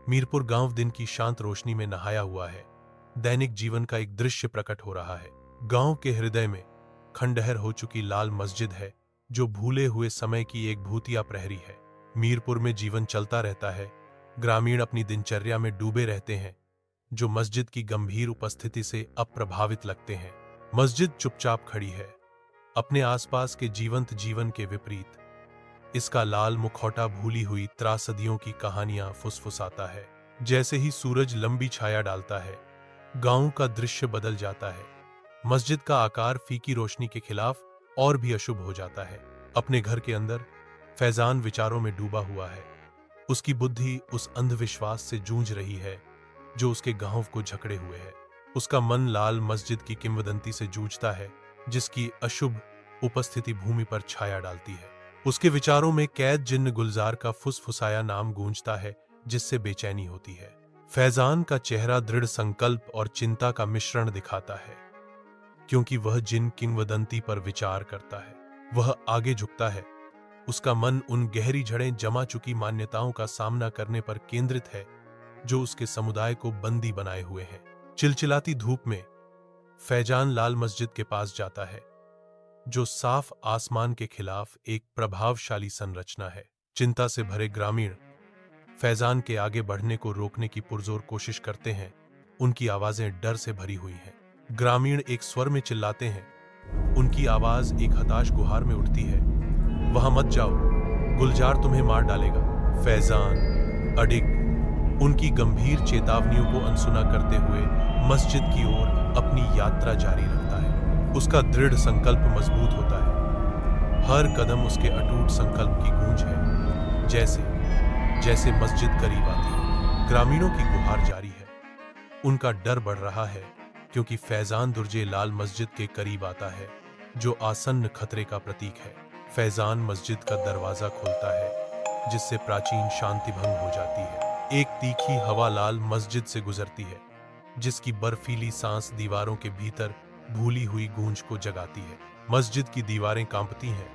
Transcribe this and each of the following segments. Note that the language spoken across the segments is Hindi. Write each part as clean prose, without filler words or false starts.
मीरपुर गांव दिन की शांत रोशनी में नहाया हुआ है। दैनिक जीवन का एक दृश्य प्रकट हो रहा है। गांव के हृदय में खंडहर हो चुकी लाल मस्जिद है, जो भूले हुए समय की एक भूतिया प्रहरी है। मीरपुर में जीवन चलता रहता है। ग्रामीण अपनी दिनचर्या में डूबे रहते हैं, जो मस्जिद की गंभीर उपस्थिति से अप्रभावित लगते हैं। मस्जिद चुपचाप खड़ी है, अपने आसपास के जीवंत जीवन के विपरीत। इसका लाल मुखौटा भूली हुई त्रासदियों की कहानियां फुसफुसाता है। जैसे ही सूरज लंबी छाया डालता है, गांव का दृश्य बदल जाता है। मस्जिद का आकार फीकी रोशनी के खिलाफ और भी अशुभ हो जाता है। अपने घर के अंदर फैजान विचारों में डूबा हुआ है। उसकी बुद्धि उस अंधविश्वास से जूझ रही है जो उसके गांव को जकड़े हुए है। उसका मन लाल मस्जिद की किंवदंती से जूझता है, जिसकी अशुभ उपस्थिति भूमि पर छाया डालती है। उसके विचारों में कैद जिन्न गुलजार का फुसफुसाया नाम गूंजता है, जिससे बेचैनी होती है। फैजान का चेहरा दृढ़ संकल्प और चिंता का मिश्रण दिखाता है, क्योंकि वह जिन किंवदंती पर विचार करता है वह आगे झुकता है। उसका मन उन गहरी जड़ें जमा चुकी मान्यताओं का सामना करने पर केंद्रित है, जो उसके समुदाय को बंदी बनाए हुए हैं। चिलचिलाती धूप में फैजान लाल मस्जिद के पास जाता है, जो साफ आसमान के खिलाफ एक प्रभावशाली संरचना है। चिंता से भरे ग्रामीण फैजान के आगे बढ़ने को रोकने की पुरजोर कोशिश करते हैं। उनकी आवाजें डर से भरी हुई हैं। ग्रामीण एक स्वर में चिल्लाते हैं। उनकी आवाज एक हताश गुहार में उठती है, वहां मत जाओ, गुलजार तुम्हें मार डालेगा। फैजान अडिग उनकी गंभीर चेतावनियों को अनसुना करते हुए मस्जिद की ओर अपनी यात्रा जारी रखता है। उसका दृढ़ संकल्प मजबूत होता है। हर कदम उसके अटूट संकल्प की गूंज है। जैसे जैसे मस्जिद करीब आती है, ग्रामीणों की गुहार जारी है। उनका डर बढ़ रहा है, क्योंकि फैजान दुर्जे लाल मस्जिद के करीब आता है, जो आसन्न खतरे का प्रतीक है। फैजान मस्जिद का दरवाजा खोलता है, जिससे प्राचीन शांति भंग हो जाती है। एक तीखी हवा लाल मस्जिद से गुजरती है, जिसकी बर्फीली सांस दीवारों के भीतर भूली हुई गूंज को जगाती है। मस्जिद की दीवारें कांपती हैं,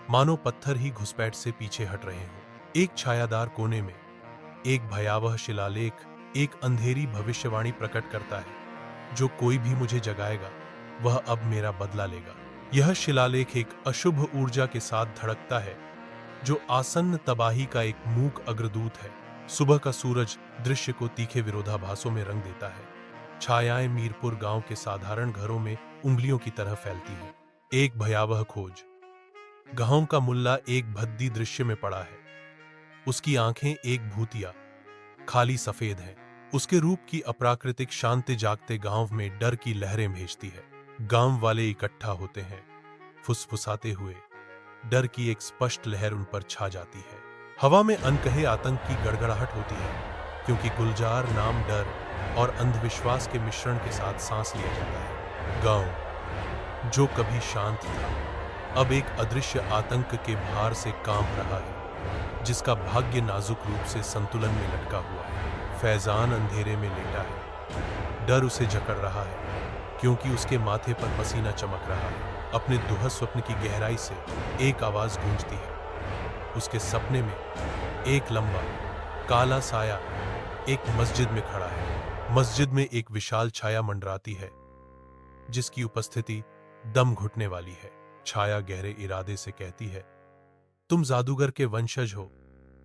मानो पत्थर ही घुसपैठ से पीछे हट रहे हों। एक छायादार कोने में एक भयावह शिलालेख एक अंधेरी भविष्यवाणी प्रकट करता है, जो कोई भी मुझे जगाएगा वह अब मेरा बदला लेगा। यह शिलालेख एक अशुभ ऊर्जा के साथ धड़कता है, जो आसन्न तबाही का एक मूक अग्रदूत है। सुबह का सूरज दृश्य को तीखे विरोधाभासों में रंग देता है। छायाएं मीरपुर गांव के साधारण घरों में उंगलियों की तरह फैलती हैं। एक भयावह खोज। गांव का मुल्ला एक भद्दी दृश्य में पड़ा है। उसकी आंखें एक भूतिया खाली सफेद हैं। उसके रूप की अप्राकृतिक शांति जागते गांव में डर की लहरें भेजती है। गांव वाले इकट्ठा होते हैं, फुसफुसाते हुए। डर की एक स्पष्ट लहर उन पर छा जाती है। हवा में अनकहे आतंक की गड़गड़ाहट होती है, क्योंकि गुलजार नाम डर और अंधविश्वास के मिश्रण के साथ सांस लिया जाता है। गांव, जो कभी शांत था, अब एक अदृश्य आतंक के भार से कांप रहा है, जिसका भाग्य नाजुक रूप से संतुलन में लटका हुआ है। फैजान अंधेरे में लेटा है। डर उसे जकड़ रहा है, क्योंकि उसके माथे पर पसीना चमक रहा है। अपने दुहद स्वप्न की गहराई से एक आवाज गूंजती है। उसके सपने में एक लंबा काला साया एक मस्जिद में खड़ा है। मस्जिद में एक विशाल छाया मंडराती है, जिसकी उपस्थिति दम घुटने वाली है। छाया गहरे इरादे से कहती है, तुम जादूगर के वंशज हो,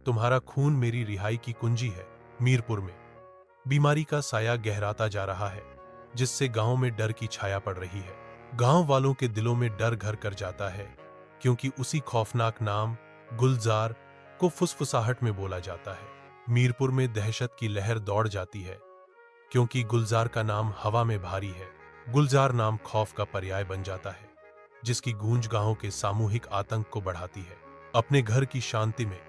तुम्हारा खून मेरी रिहाई की कुंजी है। मीरपुर में बीमारी का साया गहराता जा रहा है, जिससे गांव में डर की छाया पड़ रही है। गांव वालों के दिलों में डर घर कर जाता है, क्योंकि उसी खौफनाक नाम गुलजार को फुसफुसाहट में बोला जाता है। मीरपुर में दहशत की लहर दौड़ जाती है, क्योंकि गुलजार का नाम हवा में भारी है। गुलजार नाम खौफ का पर्याय बन जाता है, जिसकी गूंज गांव के सामूहिक आतंक को बढ़ाती है। अपने घर की शांति में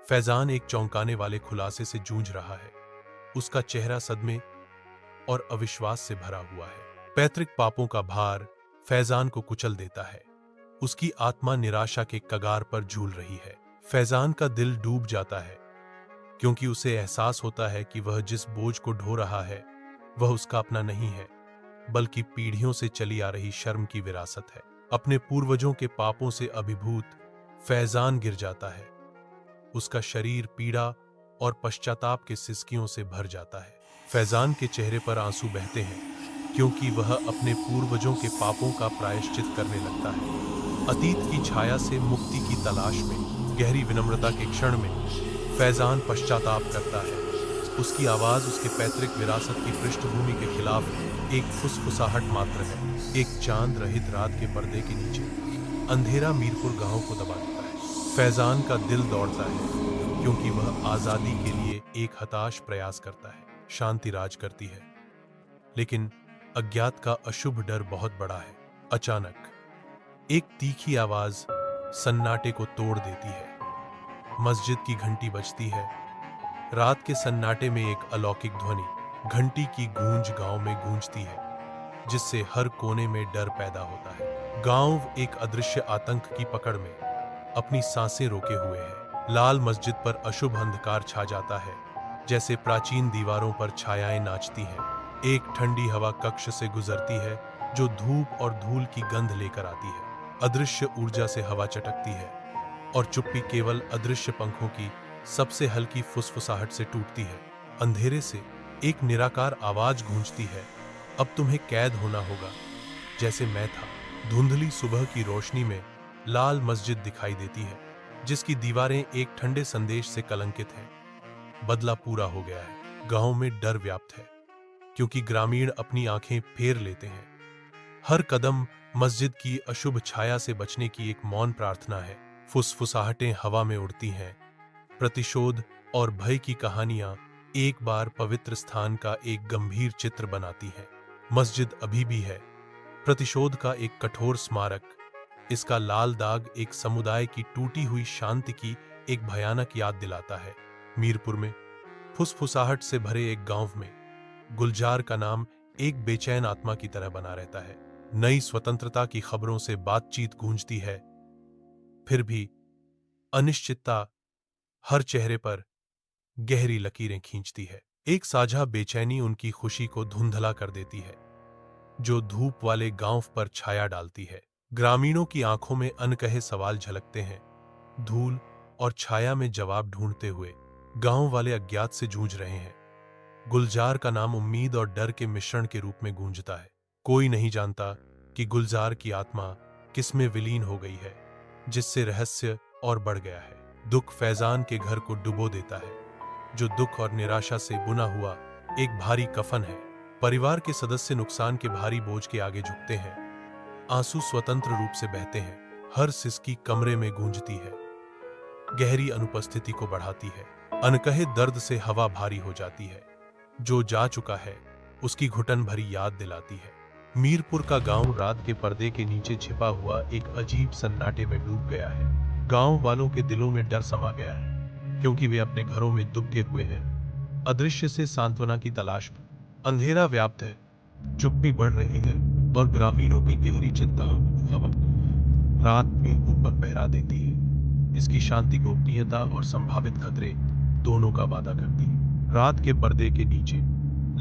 फैजान एक चौंकाने वाले खुलासे से जूझ रहा है। उसका चेहरा सदमे और अविश्वास से भरा हुआ है। पैतृक पापों का भार फैजान को कुचल देता है। उसकी आत्मा निराशा के कगार पर झूल रही है। फैजान का दिल डूब जाता है, क्योंकि उसे एहसास होता है कि वह जिस बोझ को ढो रहा है वह उसका अपना नहीं है, बल्कि पीढ़ियों से चली आ रही शर्म की विरासत है। अपने पूर्वजों के पापों से अभिभूत फैजान गिर जाता है। उसका शरीर पीड़ा और पश्चाताप के सिसकियों से भर जाता है। फैजान के चेहरे पर आंसू बहते हैं क्योंकि वह अपने पूर्वजों के पापों का प्रायश्चित करने लगता है। अतीत की छाया से मुक्ति की तलाश में गहरी विनम्रता के क्षण में फैजान पश्चाताप करता है। उसकी आवाज उसके पैतृक विरासत की पृष्ठभूमि के खिलाफ एक फुसफुसाहट मात्र है। एक चांद रहित रात के पर्दे के नीचे अंधेरा मीरपुर गांव को दबा देता है। फैजान का दिल दौड़ता है क्योंकि वह आजादी के लिए एक हताश प्रयास करता है। शांति राज करती है, लेकिन अज्ञात का अशुभ डर बहुत बड़ा है। अचानक एक तीखी आवाज सन्नाटे को तोड़ देती है। मस्जिद की घंटी बजती है। रात के सन्नाटे में एक अलौकिक ध्वनि, घंटी की गूंज गांव में गूंजती है, जिससे हर कोने में डर पैदा होता है। गांव एक अदृश्य आतंक की पकड़ में अपनी सांसें रोके हुए है। लाल मस्जिद पर अशुभ अंधकार छा जाता है, जैसे प्राचीन दीवारों पर छायाएं नाचती हैं। एक ठंडी हवा कक्ष से गुजरती है जो धूप और धूल की गंध लेकर आती है। अदृश्य ऊर्जा से हवा चटकती है और चुप्पी केवल अदृश्य पंखों की सबसे हल्की फुसफुसाहट से टूटती है। अंधेरे से एक निराकार आवाज गूंजती है, अब तुम्हें कैद होना होगा। जैसे मैं था। धुंधली सुबह की रोशनी में लाल मस्जिद दिखाई देती है, जिसकी दीवारें एक ठंडे संदेश से कलंकित हैं। बदला पूरा हो गया है। गांव में डर व्याप्त है क्योंकि ग्रामीण अपनी आंखें फेर लेते हैं। हर कदम मस्जिद की अशुभ छाया से बचने की एक मौन प्रार्थना है। फुसफुसाहटें हवा में उड़ती हैं। प्रतिशोध और भय की कहानियां एक बार पवित्र स्थान का एक गंभीर चित्र बनाती हैं। मस्जिद अभी भी है, प्रतिशोध का एक कठोर स्मारक। इसका लाल दाग एक समुदाय की टूटी हुई शांति की एक भयानक याद दिलाता है। मीरपुर में फुसफुसाहट से भरे एक गांव में गुलजार का नाम एक बेचैन आत्मा की तरह बना रहता है। नई स्वतंत्रता की खबरों से बातचीत गूंजती है, फिर भी अनिश्चितता हर चेहरे पर गहरी लकीरें खींचती है। एक साझा बेचैनी उनकी खुशी को धुंधला कर देती है, जो धूप वाले गांव पर छाया डालती है। ग्रामीणों की आंखों में अनकहे सवाल झलकते हैं, धूल और छाया में जवाब ढूंढते हुए गांव वाले अज्ञात से जूझ रहे हैं। गुलजार का नाम उम्मीद और डर के मिश्रण के रूप में गूंजता है। कोई नहीं जानता कि गुलजार की आत्मा किसमें विलीन हो गई है, जिससे रहस्य और बढ़ गया है। दुख फैजान के घर को डुबो देता है, जो दुख और निराशा से बुना हुआ एक भारी कफन है। परिवार के सदस्य नुकसान के भारी बोझ के आगे झुकते हैं। आंसू स्वतंत्र रूप से बहते हैं। हर सिसकी कमरे में गूंजती है, गहरी अनुपस्थिति को बढ़ाती है। अनकहे दर्द से हवा भारी हो जाती है। जो जा चुका है उसकी घुटन भरी याद दिलाती है। मीरपुर का गांव रात के पर्दे के नीचे छिपा हुआ एक अजीब सन्नाटे में डूब गया है। गांव वालों के दिलों में डर समा गया है, क्योंकि वे अपने घरों में दुबके हुए हैं, अदृश्य से सांत्वना की तलाश में। अंधेरा व्याप्त है, चुप्पी बढ़ रही है और ग्रामीणों की गहरी चिंता रात में ऊपर पहरा देती है। इसकी शांति, गोपनीयता और संभावित खतरे दोनों का वादा करती है। रात के पर्दे के नीचे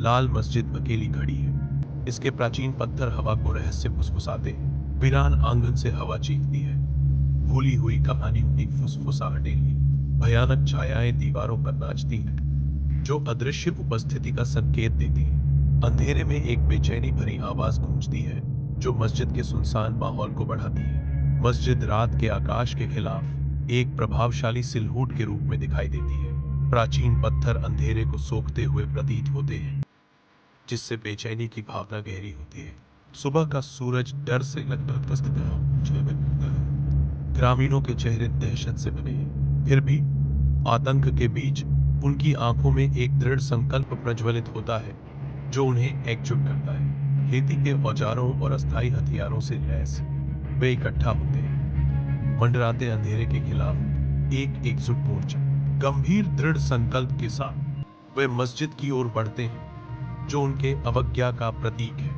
लाल मस्जिद अकेली खड़ी है। इसके प्राचीन पत्थर हवा को रहस्य फुसफुसाते हैं। वीरान आंगन से हवा चीखती है। भूली हुई कहानियों की फुसफुसाहटें, भयानक छायाएं दीवारों पर नाचती हैं, जो अदृश्य उपस्थिति का संकेत देती है। अंधेरे में एक बेचैनी भरी आवाज गूंजती है, जो मस्जिद के सुनसान माहौल को बढ़ाती है। मस्जिद रात के आकाश के खिलाफ एक प्रभावशाली सिलहूट के रूप में दिखाई देती है। प्राचीन पत्थर अंधेरे को सोखते हुए प्रतीत होते हैं, जिससे बेचैनी की भावना गहरी होती है। सुबह का सूरज डर से लगभग उपस्थित है। ग्रामीणों के चेहरे दहशत से बने हैं, फिर भी आतंक के बीच उनकी आंखों में एक दृढ़ संकल्प प्रज्वलित होता है, जो उन्हें एकजुट करता है। खेती के औजारों और अस्थायी हथियारों से लैस वे इकट्ठा होते हैं, मंडराते अंधेरे के खिलाफ एक एकजुट मोर्चा। गंभीर दृढ़ संकल्प के साथ वे मस्जिद की ओर बढ़ते हैं, जो उनके अवज्ञा का प्रतीक है।